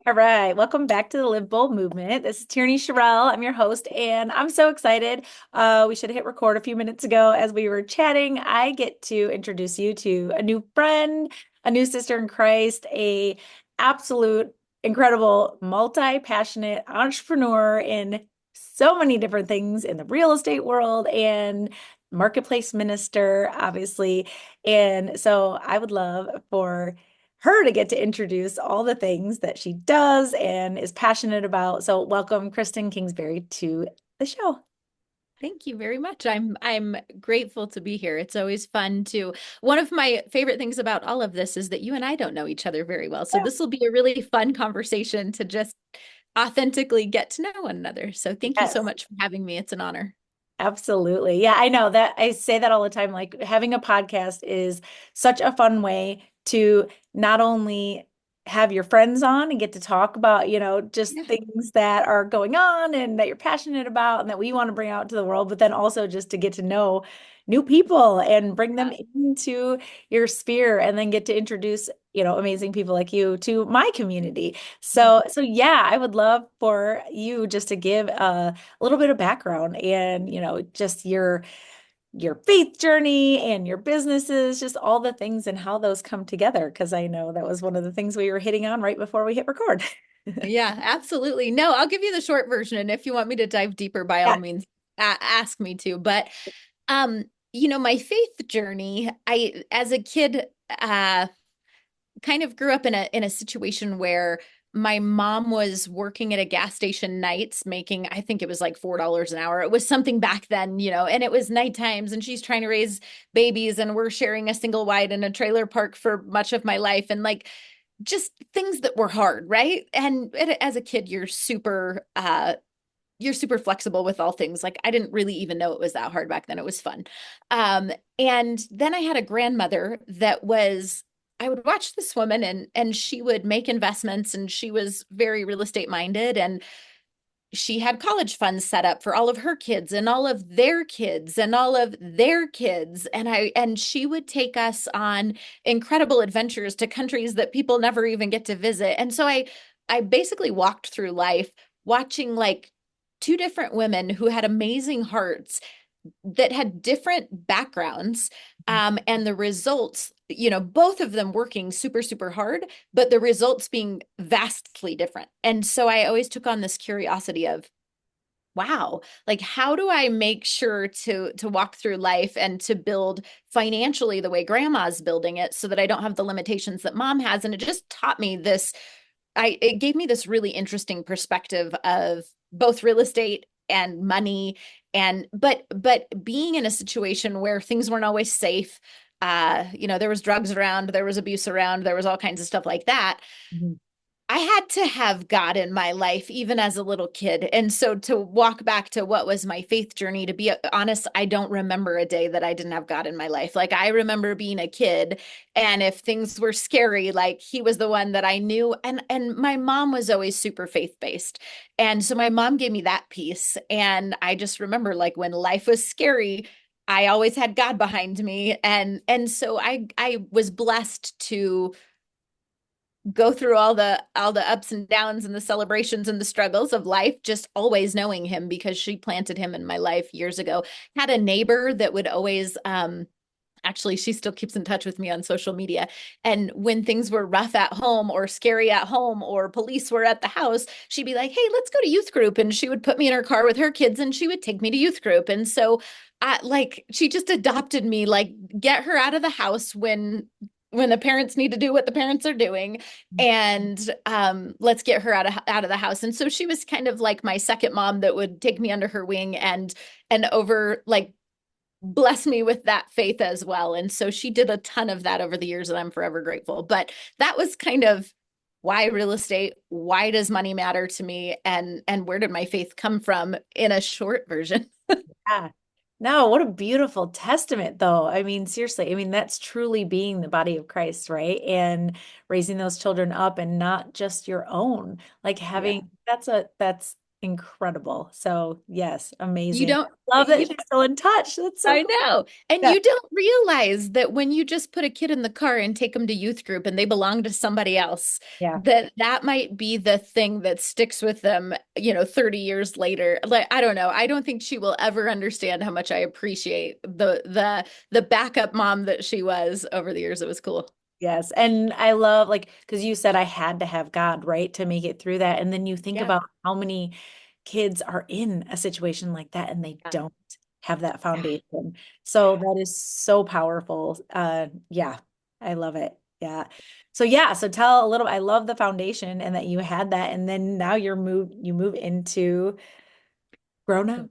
All right, welcome back to the Live Bold movement. This is Tierney Shirrell. I'm your host, and I'm so excited. We should have hit record a few minutes ago as we were chatting. I get to introduce you to a new friend, a new sister in Christ, a absolute incredible, multi-passionate entrepreneur in so many different things in the real estate world and marketplace minister, obviously. And so I would love for her to get to introduce all the things that she does and is passionate about. So welcome, Christin Kingsbury, to the show. Thank you very much. I'm grateful to be here. It's always fun to. One of my favorite things about all of this is that you and I don't know each other very well. So this will be a really fun conversation to just authentically get to know one another. So thank you so Yes, much for having me. It's an honor. absolutely. Yeah, I know that I say that all the time. Like having a podcast is such a fun way to not only have your friends on and get to talk about, just Yeah. things that are going on and that you're passionate about and that we want to bring out to the world, but then also just to get to know new people and bring them into your sphere and then get to introduce, amazing people like you to my community. So yeah, I would love for you just to give a little bit of background and just your faith journey and your businesses, just all the things and how those come together, because I know that was one of the things we were hitting on right before we hit record. Yeah, absolutely. No, I'll give you the short version, and if you want me to dive deeper, by all Yeah. means, ask me to. But my faith journey, I as a kid, kind of grew up in a situation where my mom was working at a gas station nights making, I think it was like $4 an hour. It was something back then, and it was night times and she's trying to raise babies and we're sharing a single wide in a trailer park for much of my life, and like just things that were hard, right? And as a kid you're super flexible with all things. Like I didn't really even know it was that hard back then. It was fun. And then I had a grandmother that was, I would watch this woman and she would make investments and she was very real estate minded, and she had college funds set up for all of her kids and all of their kids and all of their kids, and she would take us on incredible adventures to countries that people never even get to visit. And so I basically walked through life watching like two different women who had amazing hearts that had different backgrounds, and the results, both of them working super super hard, but the results being vastly different. And so I always took on this curiosity of, wow, like how do I make sure to walk through life and to build financially the way grandma's building it so that I don't have the limitations that mom has. And it just taught me this, it gave me this really interesting perspective of both real estate and money, and but being in a situation where things weren't always safe. There was drugs around, there was abuse around, there was all kinds of stuff like that. Mhm. I had to have God in my life, even as a little kid. And so to walk back to what was my faith journey, to be honest, I don't remember a day that I didn't have God in my life. Like I remember being a kid, and if things were scary, like he was the one that I knew. And my mom was always super faith-based. And so my mom gave me that piece. And I just remember like when life was scary, I always had God behind me. And so I was blessed to go through all the ups and downs and the celebrations and the struggles of life, just always knowing him because she planted him in my life years ago. Had a neighbor that would always actually, she still keeps in touch with me on social media, and when things were rough at home or scary at home or police were at the house, she'd be like, hey, let's go to youth group, and she would put me in her car with her kids and she would take me to youth group. And so like she just adopted me, like get her out of the house when the parents need to do what the parents are doing, and let's get her out of the house. And so she was kind of like my second mom that would take me under her wing and over like bless me with that faith as well. And so she did a ton of that over the years, and I'm forever grateful. But that was kind of why real estate, why does money matter to me, and where did my faith come from in a short version. Yeah. No, what a beautiful testament, though. I mean, seriously, I mean, that's truly being the body of Christ, right? And raising those children up and not just your own. Like Yeah. having incredible. So yes, You amazing. don't, Love that you, she's still in touch. That's so I cool. know. And Yeah. you don't realize that when you just put a kid in the car and take them to youth group and they belong to somebody else, Yeah. that that might be the thing that sticks with them, 30 years later. Like, I don't know. I don't think she will ever understand how much I appreciate the backup mom that she was over the years. It was cool. Yes. And I love like because you said I had to have God, right, to make it through that. And then you think Yeah. about how many kids are in a situation like that and they Yeah. don't have that Yeah. foundation. So that is so powerful. Yeah, I love it. Yeah. So yeah, so tell a little, I love the foundation and that you had that. And then now you move into grown up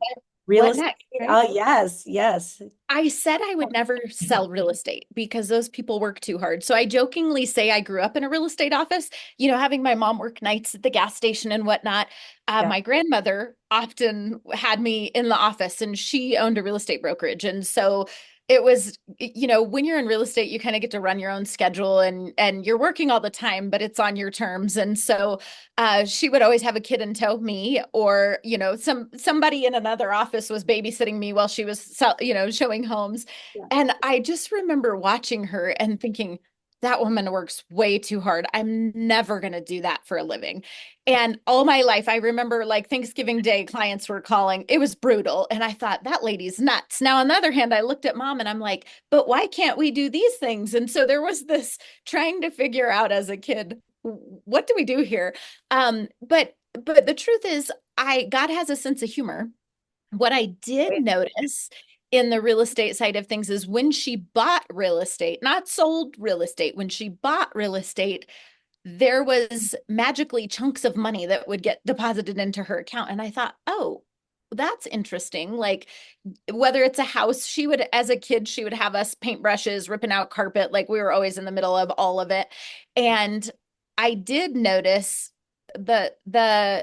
real What estate. next, right? Oh, yes, yes. I said I would never sell real estate because those people work too hard. So I jokingly say I grew up in a real estate office, having my mom work nights at the gas station and whatnot. Yeah. My grandmother often had me in the office and she owned a real estate brokerage. And so it was, when you're in real estate, you kind of get to run your own schedule and you're working all the time, but it's on your terms. And so she would always have a kid in tow, me, or somebody in another office was babysitting me while she was showing homes. Yeah. And I just remember watching her and thinking, that woman works way too hard. I'm never going to do that for a living. And all my life, I remember like Thanksgiving Day, clients were calling. It was brutal. And I thought, that lady's nuts. Now, on the other hand, I looked at mom and I'm like, but why can't we do these things? And so there was this trying to figure out as a kid, what do we do here? But the truth is, I God has a sense of humor. What I did notice in the real estate side of things is when she bought real estate, not sold real estate, when she bought real estate, there was magically chunks of money that would get deposited into her account. And I thought, oh, that's interesting. Like whether it's a house, she would, as a kid, she would have us paintbrushes, ripping out carpet. Like we were always in the middle of all of it. And I did notice unlike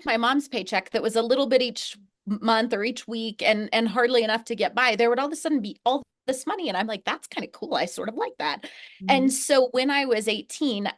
my mom's paycheck that was a little bit each month or each week and hardly enough to get by, there would all of a sudden be all this money. And I'm like, that's kind of cool. I sort of like that. Mhm. And so when I was 18,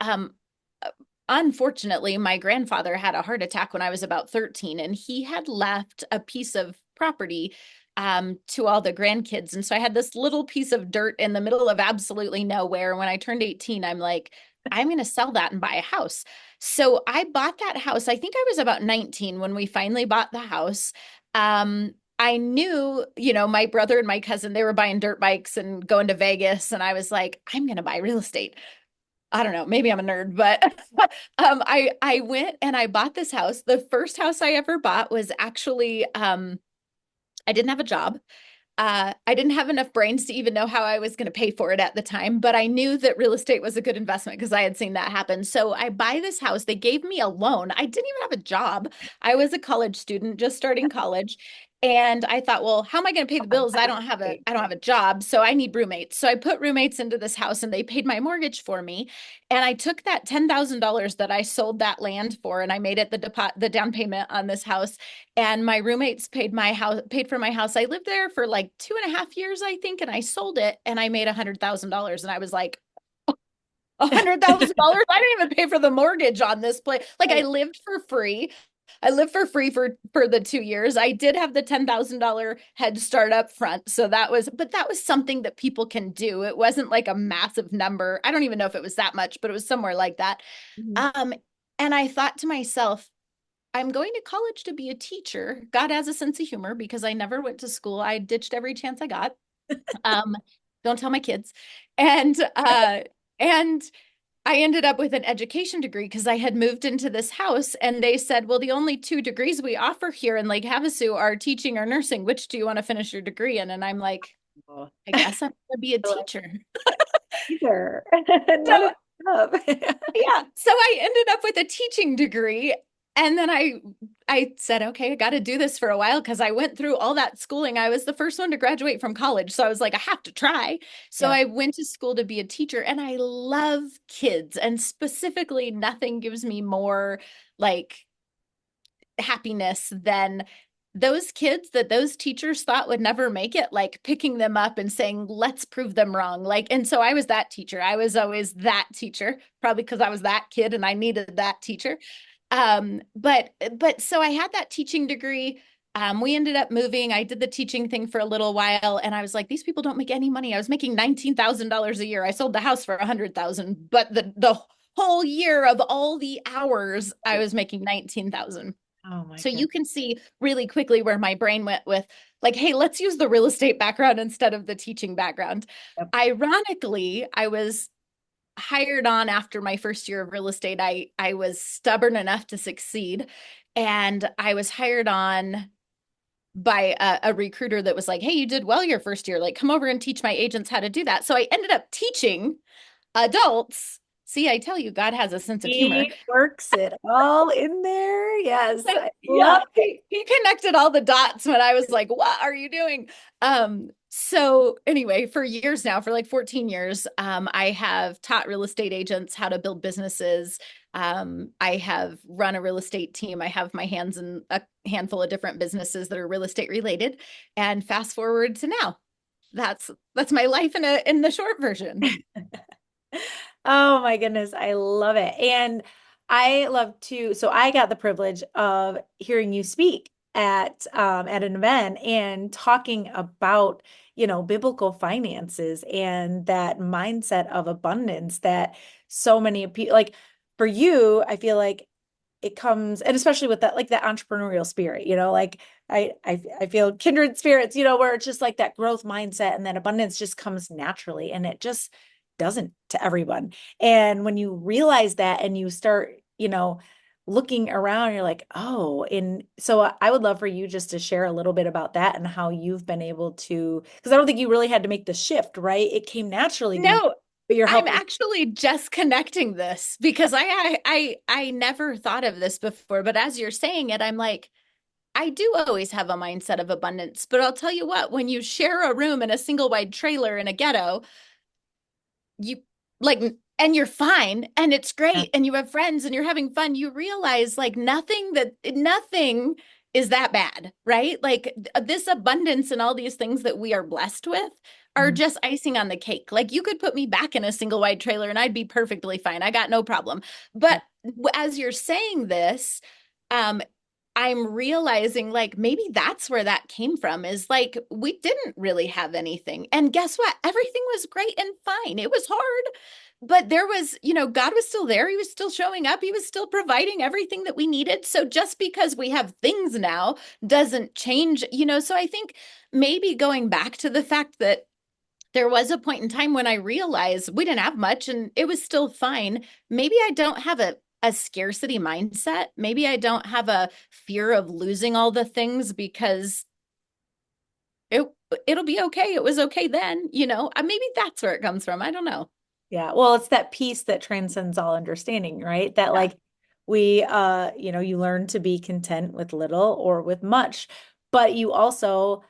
unfortunately, my grandfather had a heart attack when I was about 13, and he had left a piece of property to all the grandkids. And so I had this little piece of dirt in the middle of absolutely nowhere. When I turned 18, I'm like, I'm going to sell that and buy a house. So I bought that house. I think I was about 19 when we finally bought the house. I knew, my brother and my cousin, they were buying dirt bikes and going to Vegas. And I was like, I'm going to buy real estate. I don't know, maybe I'm a nerd, but I went and I bought this house. The first house I ever bought was actually I didn't have a job. I didn't have enough brains to even know how I was going to pay for it at the time, but I knew that real estate was a good investment because I had seen that happen. So I buy this house. They gave me a loan. I didn't even have a job. I was a college student just starting college. And I thought, well, how am I going to pay the bills? I don't have a job, so I need roommates. So I put roommates into this house and they paid my mortgage for me. And I took that $10,000 that I sold that land for and I made it the down payment on this house, and my roommates paid for my house. I lived there for like 2.5 years, I think, and I sold it and I made $100,000. And I was like, $100,000? I didn't even pay for the mortgage on this place. Like I lived for free. I lived for free for the 2 years. I did have the $10,000 head start up front. So but that was something that people can do. It wasn't like a massive number. I don't even know if it was that much, but it was somewhere like that. Mhm. Um, and I thought to myself, I'm going to college to be a teacher. God has a sense of humor because I never went to school. I ditched every chance I got. Um, don't tell my kids. And I ended up with an education degree because I had moved into this house and they said, well, the only two degrees we offer here in Lake Havasu are teaching or nursing. Which do you want to finish your degree in? And I'm like, Oh, I guess I'm going to be a I like teacher. either. Not So enough. yeah, so I ended up with a teaching degree. And then I said, okay, I got to do this for a while because I went through all that schooling. I was the first one to graduate from college. So I was like, I have to try. So Yeah. I went to school to be a teacher and I love kids. And specifically, nothing gives me more like happiness than those kids that those teachers thought would never make it, like picking them up and saying, let's prove them wrong. Like, and so I was that teacher. I was always that teacher, probably because I was that kid and I needed that teacher. But so I had that teaching degree. We ended up moving. I did the teaching thing for a little while, and I was like, these people don't make any money. I was making $19,000 a year. I sold the house for 100,000, but the whole year of all the hours, I was making 19,000. Oh my So God. you can see really quickly where my brain went with like, hey, let's use the real estate background instead of the teaching background. Yep. Ironically, I was hired on after my first year of real estate. I was stubborn enough to succeed, and I was hired on by a recruiter that was like, "Hey, you did well your first year. Like, come over and teach my agents how to do that." So I ended up teaching adults. See, I tell you, God has a sense of humor. He works it all in there. Yes, I Yeah, love it. he connected all the dots when I was like, what are you doing? So anyway, for years now, for like 14 years, I have taught real estate agents how to build businesses. I have run a real estate team. I have my hands in a handful of different businesses that are real estate related. And fast forward to now. That's my life in the short version. Oh my goodness, I love it. And I love to, so I got the privilege of hearing you speak at an event and talking about, biblical finances and that mindset of abundance that so many people like for you, I feel like it comes, and especially with that, like that entrepreneurial spirit, like I feel kindred spirits, where it's just like that growth mindset and that abundance just comes naturally, and it just doesn't to everyone. And when you realize that and you start, looking around, you're like, oh, and so I would love for you just to share a little bit about that and how you've been able to, because I don't think you really had to make the shift, right? It came naturally to you, No, but you're I'm helping. actually just connecting this because I never thought of this before, but as you're saying it, I'm like, I do always have a mindset of abundance, but I'll tell you what, when you share a room in a single wide trailer in a ghetto, you like and you're fine and it's Yeah. great and you have friends and you're having fun, you realize like nothing is that bad, right? Like this abundance and all these things that we are blessed with are Mhm. just icing on the cake. Like you could put me back in a single wide trailer and I'd be perfectly fine. I got no problem. Yeah. But as you're saying this, um I'm realizing like maybe that's where that came from is like we didn't really have anything. And guess what? Everything was great and fine. It was hard, but there was, God was still there. He was still showing up. He was still providing everything that we needed. So just because we have things now doesn't change, so I think maybe going back to the fact that there was a point in time when I realized we didn't have much and it was still fine. Maybe I don't have a scarcity mindset. Maybe I don't have a fear of losing all the things because it it'll be okay. It was okay then, Maybe that's where it comes from. I don't know. Yeah. Well, it's that peace that transcends all understanding, right? That Yeah. like you learn to be content with little or with much, but you also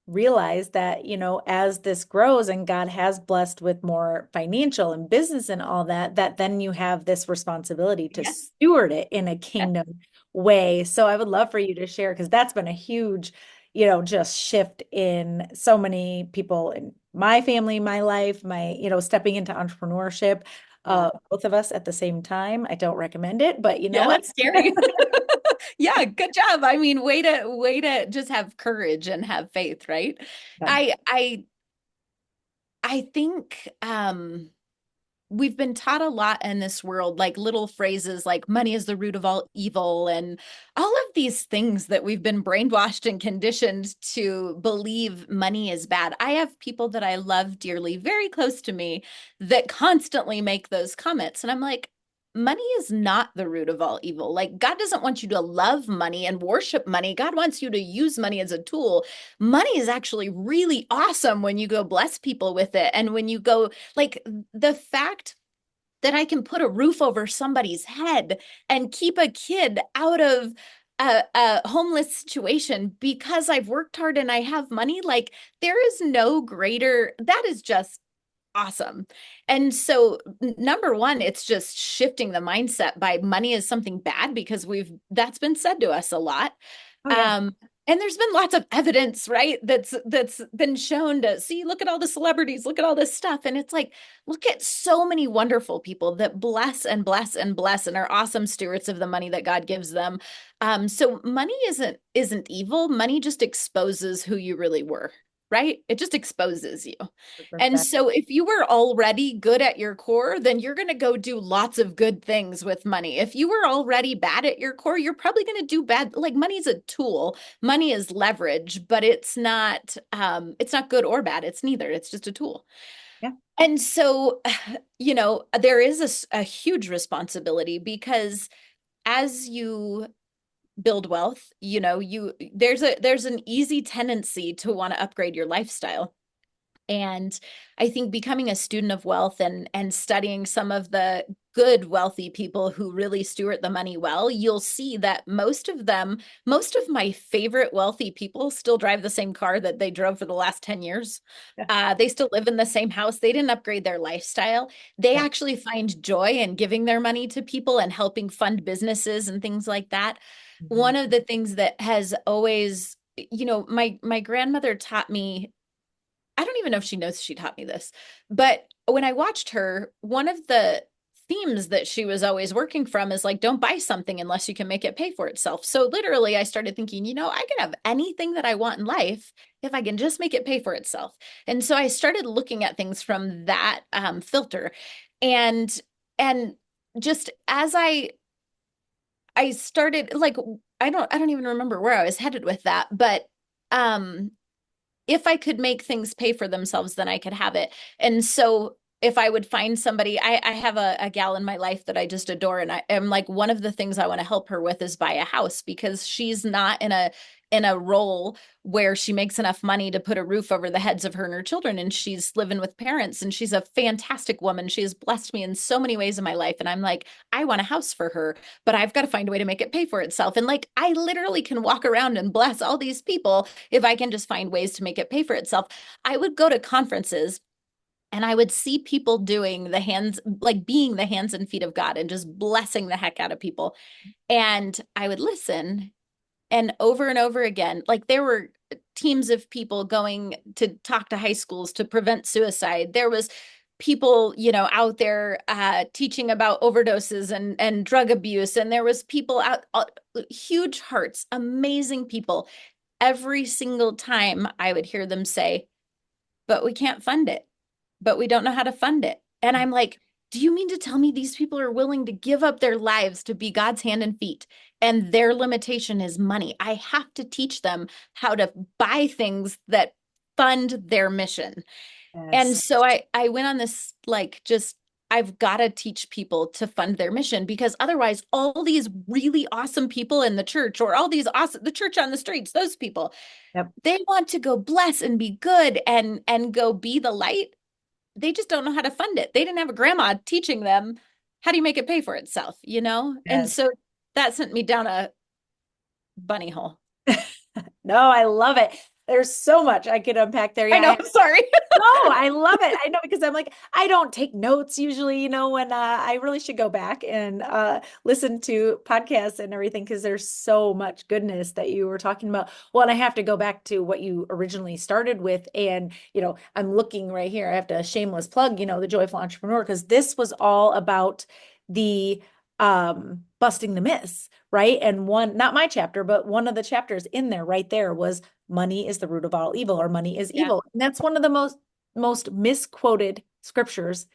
realize that, as this grows and God has blessed with more financial and business and all that, that then you have this responsibility to Yes. steward it in a Yes. kingdom way. So I would love for you to share because that's been a huge, just shift in so many people in my family, my life, my, stepping into entrepreneurship, Yeah. both of us at the same time. I don't recommend it, but you know Yeah, what? that's scary. Yeah, good job. I mean, way to just have courage and have faith, right? Yeah. I think we've been taught a lot in this world, like little phrases like money is the root of all evil, and all of these things that we've been brainwashed and conditioned to believe money is bad. I have people that I love dearly, very close to me, that constantly make those comments. And I'm like, money is not the root of all evil. Like, God doesn't want you to love money and worship money. God wants you to use money as a tool. Money is actually really awesome when you go bless people with it. And when you go, like, the fact that I can put a roof over somebody's head and keep a kid out of a homeless situation because I've worked hard and I have money, like there is no greater, that is just awesome. And so number one, it's just shifting the mindset by money is something bad because that's been said to us a lot. Oh yeah. Um, And there's been lots of evidence, right? That's been shown to see, look at all the celebrities, look at all this stuff. And it's like, look at so many wonderful people that bless and bless and bless and are awesome stewards of the money that God gives them. So money isn't evil. Money just exposes who you really were, right? It just exposes you. And 100%. so if you were already good at your core, then you're going to go do lots of good things with money. If you were already bad at your core, you're probably going to do bad. Like money's a tool. Money is leverage, but it's not good or bad. It's neither. It's just a tool. Yeah. And so, there is a huge responsibility because as you build wealth, there's an easy tendency to want to upgrade your lifestyle. And I think becoming a student of wealth and studying some of the good wealthy people who really steward the money well, you'll see that most of my favorite wealthy people still drive the same car that they drove for the last 10 years. Yeah. They still live in the same house. They didn't upgrade their lifestyle. They Yeah. actually find joy in giving their money to people and helping fund businesses and things like that. Mhm. One of the things that has always, my grandmother taught me. I don't even know if she knows she taught me this, but when I watched her, one of the themes that she was always working from is like, don't buy something unless you can make it pay for itself. So literally, I started thinking, I can have anything that I want in life if I can just make it pay for itself. And so I started looking at things from that filter, and and just as I started like I don't even remember where I was headed with that, but um if I could make things pay for themselves, then I could have it. And so if I would find somebody, I have a gal in my life that I just adore. And I am like, one of the things I want to help her with is buy a house because she's not in a role where she makes enough money to put a roof over the heads of her and her children. And she's living with parents and she's a fantastic woman. She has blessed me in so many ways in my life. And I'm like, I want a house for her, but I've got to find a way to make it pay for itself. And like, I literally can walk around and bless all these people if I can just find ways to make it pay for itself. I would go to conferences and I would see people doing the hands, like being the hands and feet of God and just blessing the heck out of people. And I would listen and over again, like there were teams of people going to talk to high schools to prevent suicide. There was people, out there teaching about overdoses and drug abuse. And there was people out, huge hearts, amazing people. Every single time I would hear them say, but we can't fund it, but we don't know how to fund it. And I'm like, do you mean to tell me these people are willing to give up their lives to be God's hand and feet? And their limitation is money. I have to teach them how to buy things that fund their mission. And Yes. so I went on this like just I've got to teach people to fund their mission because otherwise all these really awesome people in the church or all these awesome the church on the streets, those people, Yep. they want to go bless and be good and go be the light. They just don't know how to fund it. They didn't have a grandma teaching them how do you make it pay for itself? And Yes. so that sent me down a bunny hole. No, I love it. There's so much I could unpack there. I Yeah, know, sorry. no, I love it. I know because I'm like, I don't take notes usually, when I really should go back and listen to podcasts and everything because there's so much goodness that you were talking about. Well, and I have to go back to what you originally started with. And, I'm looking right here. I have to shameless plug, the Joyful Entrepreneur, because this was all about the busting the myths, right? And one, not my chapter, but one of the chapters in there right there was money is the root of all evil or money is Yeah. evil. And that's one of the most misquoted scriptures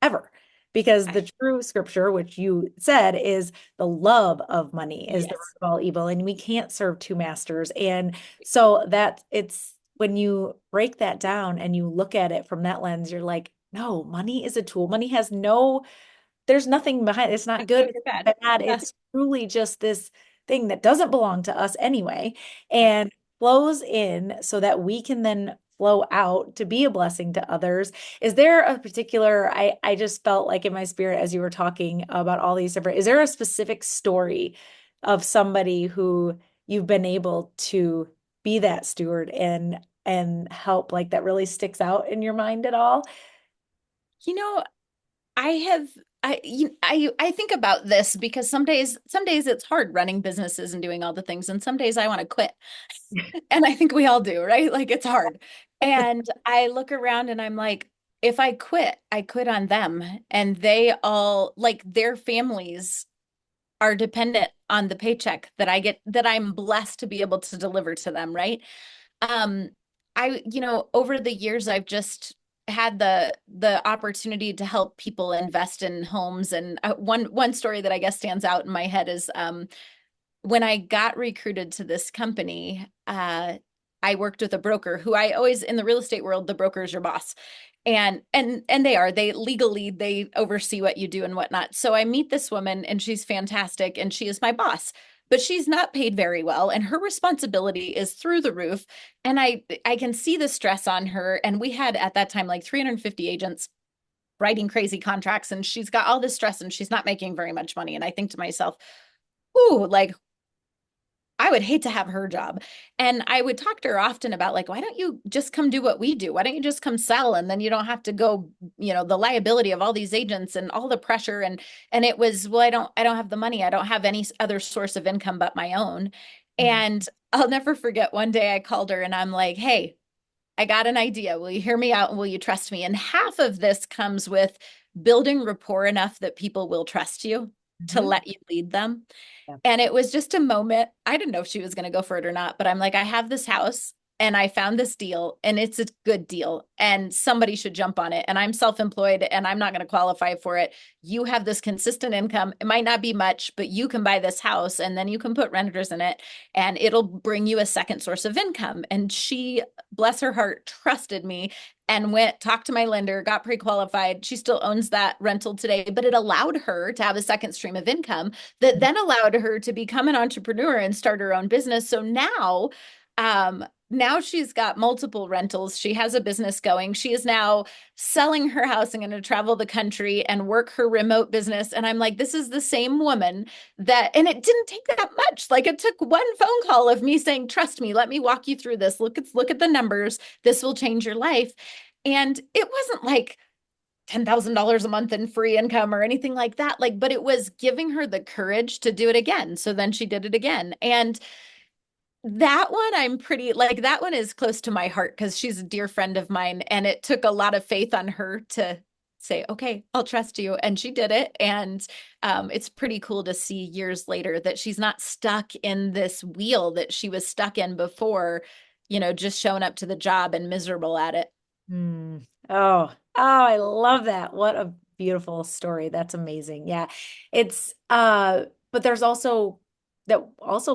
ever. Because the true scripture, which you said, is the love of money is the Yes. root of all evil, and we can't serve two masters. And so that it's when you break that down and you look at it from that lens, you're like, no, money is a tool. Money has no, there's nothing behind it. It's not good, Good or bad. it's bad. Yeah. It's truly just this thing that doesn't belong to us anyway, and flows in so that we can then flow out to be a blessing to others. Is there a particular, I just felt like in my spirit as you were talking about all these different, is there a specific story of somebody who you've been able to be that steward and help, like that really sticks out in your mind at all? You know, I have. I think about this because some days it's hard running businesses and doing all the things, and some days I want to quit. And I think we all do, right? Like it's hard. And I look around and I'm like, if I quit on them, and they all like their families are dependent on the paycheck that I get, that I'm blessed to be able to deliver to them, right? Um, over the years, I've just had the opportunity to help people invest in homes. And one story that I guess stands out in my head is when I got recruited to this company, I worked with a broker who I always, in the real estate world, the broker is your boss. And they legally they oversee what you do and whatnot. So I meet this woman and she's fantastic and she is my boss, but she's not paid very well and her responsibility is through the roof. And I can see the stress on her. And we had at that time like 350 agents writing crazy contracts, and she's got all this stress and she's not making very much money. And I think to myself, ooh, like I would hate to have her job. And I would talk to her often about like, why don't you just come do what we do? Why don't you just come sell? And then you don't have to go, the liability of all these agents and all the pressure. And it was, well, I don't have the money. I don't have any other source of income but my own. Mhm. And I'll never forget one day I called her and I'm like, hey, I got an idea. Will you hear me out and will you trust me? And half of this comes with building rapport enough that people will trust you to Mhm. let you lead them. Yeah. And it was just a moment. I didn't know if she was going to go for it or not, but I'm like, I have this house and I found this deal and it's a good deal and somebody should jump on it. And I'm self-employed and I'm not going to qualify for it. You have this consistent income. It might not be much, but you can buy this house and then you can put renters in it and it'll bring you a second source of income. And she, bless her heart, trusted me and went talked to my lender, got pre-qualified. She still owns that rental today, but it allowed her to have a second stream of income that then allowed her to become an entrepreneur and start her own business. So now she's got multiple rentals. She has a business going. She is now selling her house and going to travel the country and work her remote business. And I'm like, this is the same woman and it didn't take that much. Like it took one phone call of me saying, trust me, let me walk you through this. Look at the numbers. This will change your life. And it wasn't like $10,000 a month in free income or anything like that. Like, but it was giving her the courage to do it again. So then she did it again. And that one, I'm pretty like that one is close to my heart because she's a dear friend of mine. And it took a lot of faith on her to say, okay, I'll trust you. And she did it. And it's pretty cool to see years later that she's not stuck in this wheel that she was stuck in before, just showing up to the job and miserable at it. Mm. I love that. What a beautiful story. That's amazing. Yeah. It's but there's also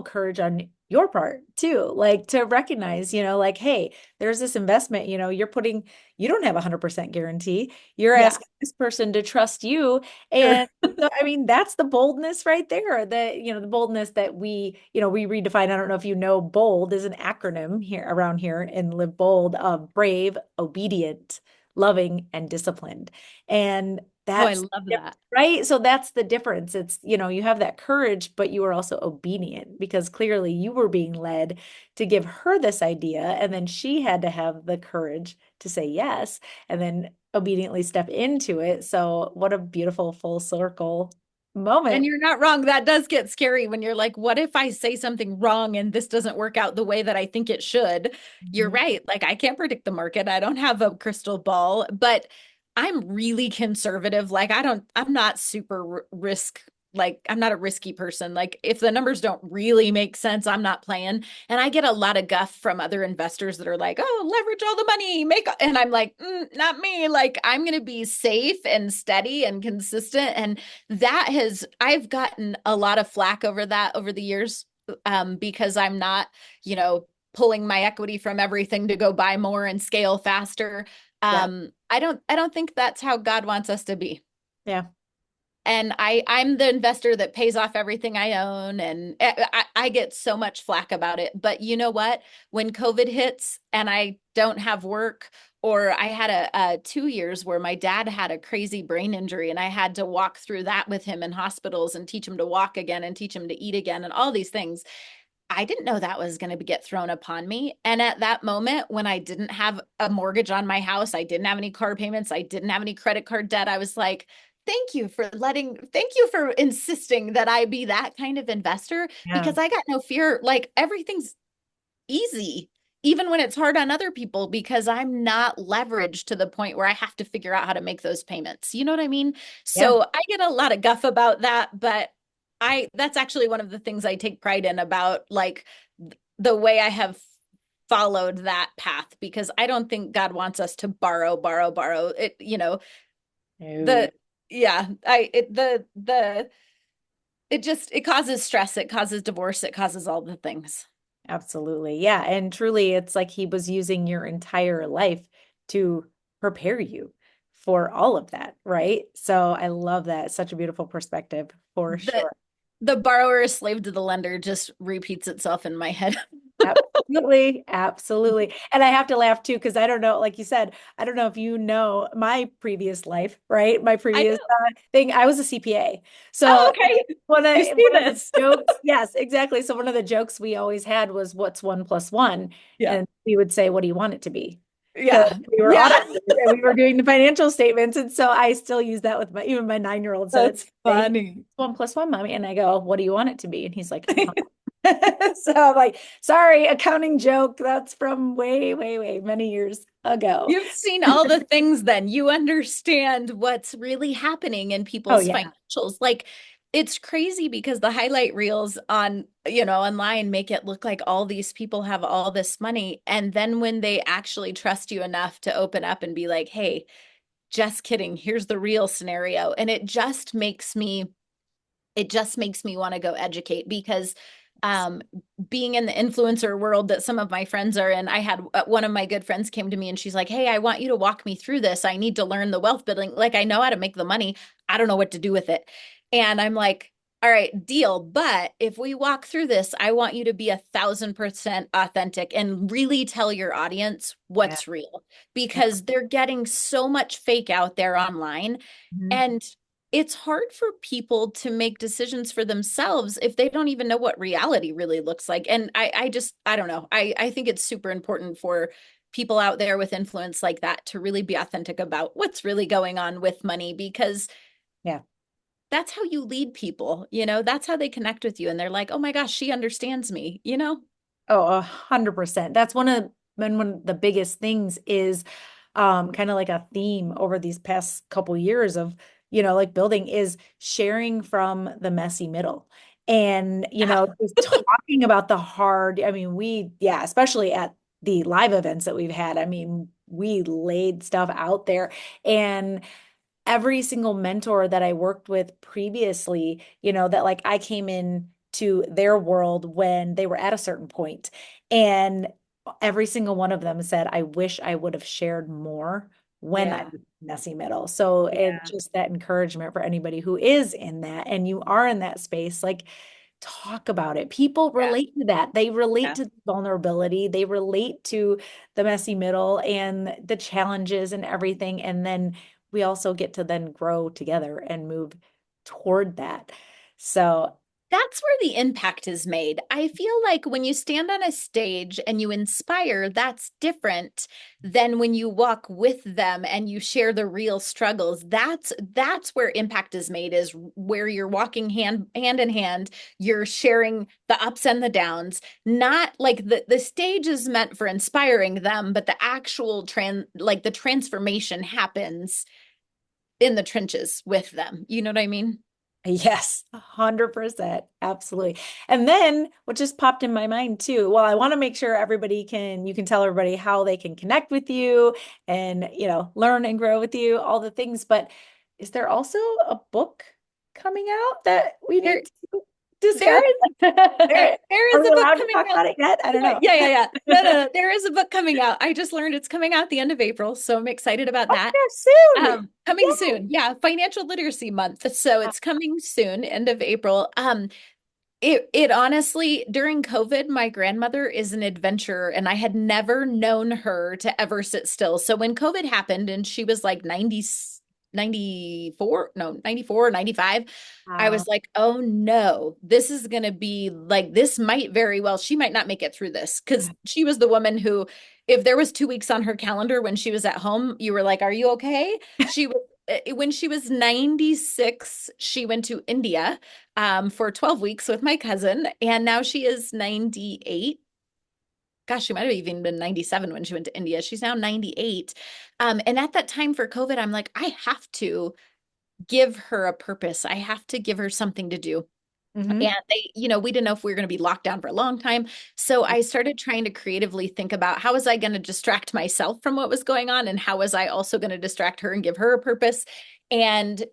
courage on your part too, like to recognize, like, hey, there's this investment, you don't have 100% guarantee. You're Yeah. asking this person to trust you. Sure. And so, I mean, that's the boldness right there. The boldness that we redefine. I don't know if bold is an acronym here around here in Live Bold of brave, obedient, loving, and disciplined. And Oh, I that's love that. right. So that's the difference. It's, you have that courage, but you are also obedient because clearly you were being led to give her this idea. And then she had to have the courage to say yes and then obediently step into it. So what a beautiful full circle And moment. you're not wrong. That does get scary when you're like, what if I say something wrong and this doesn't work out the way that I think it should? You're Mhm. right. Like, I can't predict the market. I don't have a crystal ball, but I'm really conservative. Like, I'm not super risk. Like, I'm not a risky person. Like, if the numbers don't really make sense, I'm not playing. And I get a lot of guff from other investors that are like, oh, leverage all the money, and I'm like, not me. Like, I'm going to be safe and steady and consistent. And I've gotten a lot of flack over that over the years, because I'm not, you know, pulling my equity from everything to go buy more and scale faster. Yeah. I don't think that's how God wants us to be. Yeah. And I'm the investor that pays off everything I own, and I get so much flack about it. But you know what? When COVID hits and I don't have work, or I had a 2 years where my dad had a crazy brain injury, and I had to walk through that with him in hospitals and teach him to walk again and teach him to eat again and all these things. I didn't know that was going to get thrown upon me. And at that moment, when I didn't have a mortgage on my house, I didn't have any car payments, I didn't have any credit card debt, I was like, thank you for insisting that I be that kind of investor Yeah. because I got no fear. Like everything's easy, even when it's hard on other people, because I'm not leveraged to the point where I have to figure out how to make those payments. You know what I mean? Yeah. So I get a lot of guff about that, but that's actually one of the things I take pride in about like the way I have followed that path because I don't think God wants us to borrow it, No. the yeah, I it the it just it causes stress, it causes divorce, it causes all the things. Absolutely. Yeah. And truly, it's like he was using your entire life to prepare you for all of that. Right. So I love that. Such a beautiful perspective for The sure. the borrower is slave to the lender just repeats itself in my head. Absolutely. Absolutely. And I have to laugh too, because I don't know, like you said, I don't know if you know my previous life, right? My I previous know. thing, I was a CPA. Oh, So okay. one of I see one of the this. jokes, yes, exactly. So one of the jokes we always had was what's one plus one? Yeah. And we would say, what do you want it to be? Because Yeah. we were Yeah. auditors and we were doing the financial statements. And so I still use that with even my 9-year-old said it That's today. funny. One plus one, mommy. And I go, what do you want it to be? And he's like, so I'm like, sorry, accounting joke. That's from way, way, way many years ago. You've seen all the things then. You understand what's really happening in Oh, people's yeah. financials. Like it's crazy because the highlight reels on, online make it look like all these people have all this money. And then when they actually trust you enough to open up and be like, hey, just kidding, here's the real scenario. And it just makes me want to go educate because um being in the influencer world that some of my friends are in, I had one of my good friends came to me and she's like, hey, I want you to walk me through this. I need to learn the wealth building. Like I know how to make the money, I don't know what to do with it. And I'm like, all right, deal. But if we walk through this, I want you to be 1,000% authentic and really tell your audience Yeah. what's real Yeah. because they're getting so much fake out there online. Mhm. And it's hard for people to make decisions for themselves if they don't even know what reality really looks like. And I don't know. I think it's super important for people out there with influence like that to really be authentic about what's really going on with money because Yeah. that's how you lead people, that's how they connect with you. And they're like, oh my gosh, she understands me. Oh, 100%. That's one of the biggest things is kind of like a theme over these past couple years of, like building is sharing from the messy middle. And, Yeah. just talking about the hard, I mean, yeah, especially at the live events that we've had, I mean, we laid stuff out there. And every single mentor that I worked with previously, that like I came in to their world when they were at a certain point. And every single one of them said, I wish I would have shared more when I Yeah. was messy middle. So it Yeah. just that encouragement for anybody who is in that and you are in that space, like talk about it. People Yeah. relate to that. They relate Yeah. to vulnerability. They relate to the messy middle and the challenges and everything. And then we also get to then grow together and move toward that. So, That's where the impact is made. I feel like when you stand on a stage and you inspire, that's different than when you walk with them and you share the real struggles. That's where impact is made, is where you're walking hand in hand, you're sharing the ups and the downs. Not like the stage is meant for inspiring them, but the actual the transformation happens in the trenches with them. You know what I mean? yes, 100%. Absolutely. And then what just popped in my mind too, well, I want to make sure you can tell everybody how they can connect with you and, learn and grow with you, all the things. But is there also a book coming out that we There need to discuss? there is there Are is we a book allowed to coming talk out. about it yet? I don't Yeah, know. yeah, yeah, yeah. No, no, no. There is a book coming out. I just learned it's coming out the end of April, so I'm excited about Oh, that. yeah, soon. Coming soon. Yeah, Financial Literacy Month. So Yeah. it's coming soon, end of April. It honestly, during COVID, my grandmother is an adventurer and I had never known her to ever sit still. So when COVID happened and she was like 94, no, 94, 95, I Wow. was like, oh no, this is going to be like, this might very well, she might not make it through this because she was the woman who, if there was 2 weeks on her calendar when she was at home, you were like, are you okay? She was when she was 96, she went to India for 12 weeks with my cousin, and now she is 98. Gosh, she might have even been 97 when she went to India. She's now 98. And at that time for COVID, I'm like, I have to give her a purpose. I have to give her something to do. Hmm. And we didn't know if we were going to be locked down for a long time. So I started trying to creatively think about how was I going to distract myself from what was going on, and how was I also going to distract her and give her a purpose. And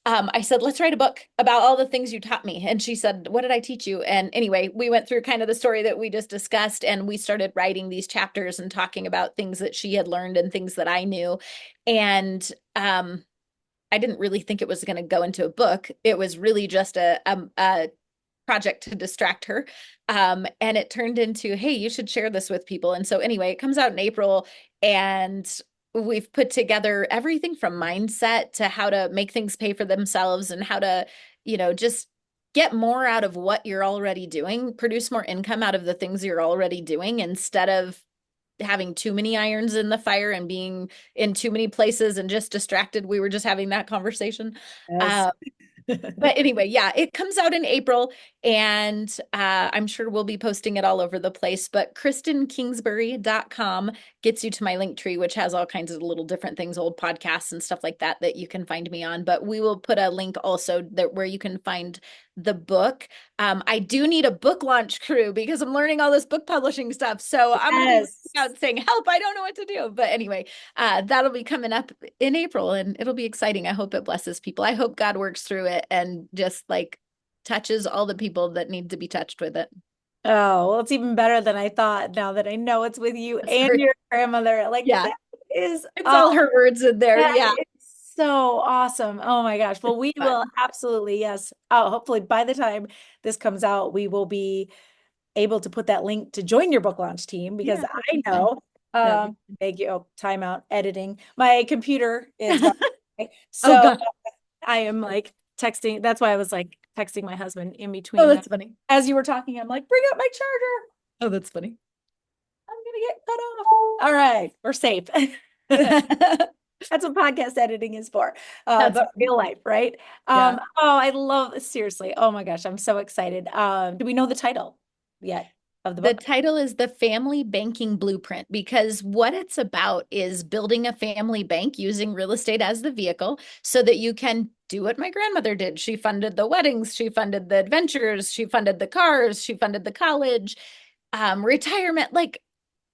I said, let's write a book about all the things you taught me. And she said, what did I teach you? And anyway, we went through kind of the story that we just discussed, and we started writing these chapters and talking about things that she had learned and things that I knew. And I didn't really think it was going to go into a book. It was really just a project to distract her. And it turned into, hey, you should share this with people. And so anyway, it comes out in April, and we've put together everything from mindset to how to make things pay for themselves, and how to, just get more out of what you're already doing, produce more income out of the things you're already doing, instead of having too many irons in the fire and being in too many places and just distracted. We were just having that conversation. Yes. Uh, but anyway, yeah, it comes out in April, and I'm sure we'll be posting it all over the place. But KristenKingsbury.com gets you to my link tree, which has all kinds of little different things, old podcasts and stuff like that you can find me on. But we will put a link also that where you can find the book. I do need a book launch crew because I'm learning all this book publishing stuff. So I'm going to be reaching Yes. out saying, help, I don't know what to do. But anyway, that'll be coming up in April, and it'll be exciting. I hope it blesses people. I hope God works through it and just like touches all the people that need to be touched with it. Oh, well, it's even better than I thought now that I know it's with you and Sorry. your grandmother. Like Yeah, that is it's all her words in there. that Yeah. is so awesome. Oh my gosh. Well, we will Fun. absolutely, yes. Oh, hopefully by the time this comes out, we will be able to put that link to join your book launch team because Yeah, that'd I be fun. know, That'd be thank you. Oh, timeout editing. My computer is gone. fun. Oh So God. I am like texting. That's why I was like texting my husband in Oh, between. that's funny. As you were talking, I'm like, bring up my charger. Oh, that's funny. I'm gonna get cut off. All right, we're safe. That's what podcast editing is for. That's But funny. real life, right? Yeah. Oh, I love seriously. Oh my gosh, I'm so excited. Do we know the title yet of the The book? title is The Family Banking Blueprint, because what it's about is building a family bank using real estate as the vehicle so that you can do what my grandmother did. She funded the weddings, she funded the adventures, she funded the cars, she funded the college, retirement. Like,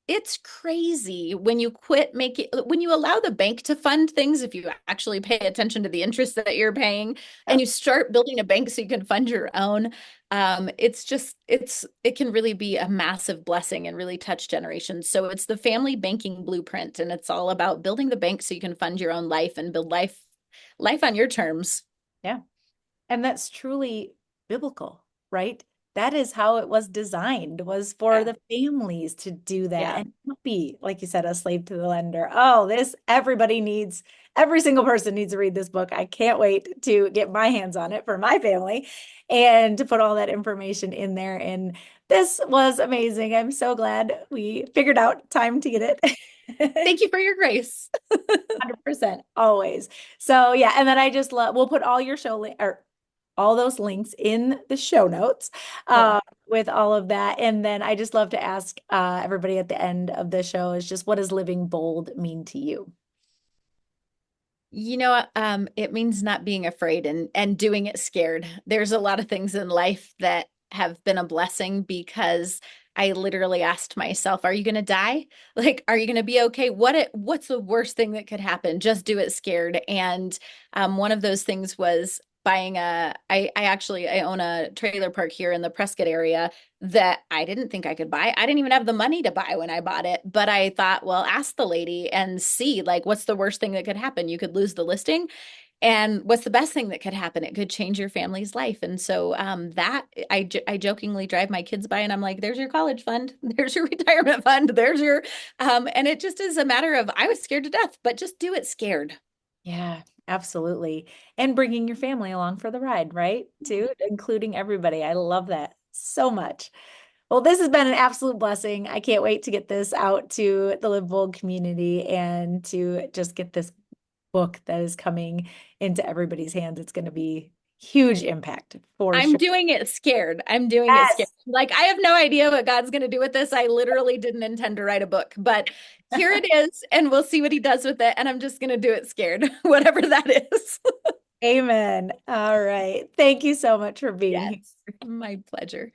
it's crazy when you quit making, when you allow the bank to fund things, if you actually pay attention to the interest that you're paying, and you start building a bank so you can fund your own. It can really be a massive blessing and really touch generations. So it's the family banking blueprint, and it's all about building the bank so you can fund your own life and build life on your terms. Yeah. And that's truly biblical, right? That is how it was designed, was for Yeah. the families to do that Yeah. and not be, like you said, a slave to the lender. Oh, everybody needs, every single person needs to read this book. I can't wait to get my hands on it for my family and to put all that information in there. And this was amazing. I'm so glad we figured out time to get it. Thank you for your grace. 100% always. So yeah, and then I just love we'll put all your show link or all those links in the show notes Cool. with all of that. And then I just love to ask everybody at the end of the show is just what does living bold mean to you? It means not being afraid and doing it scared. There's a lot of things in life that have been a blessing because I literally asked myself, are you going to die? Like, are you going to be okay? What's the worst thing that could happen? Just do it scared. And one of those things was buying I own a trailer park here in the Prescott area that I didn't think I could buy. I didn't even have the money to buy when I bought it, but I thought, well, ask the lady and see, like, what's the worst thing that could happen? You could lose the listing. And what's the best thing that could happen? It could change your family's life. And so that I jokingly drive my kids by and I'm like, there's your college fund. There's your retirement fund. There's your, and it just is a matter of, I was scared to death, but just do it scared. Yeah, absolutely. And bringing your family along for the ride, right? Too, including everybody. I love that so much. Well, this has been an absolute blessing. I can't wait to get this out to the Live Bold community and to just get this book that is coming into everybody's hands. It's going to be huge impact for I'm sure. doing it scared. I'm doing it scared. Yes. Like, I have no idea what God's going to do with this. I literally didn't intend to write a book, but here it is, and we'll see what he does with it. And I'm just going to do it scared, whatever that is. Amen. All right. Thank you so much for being here. Yes, my pleasure.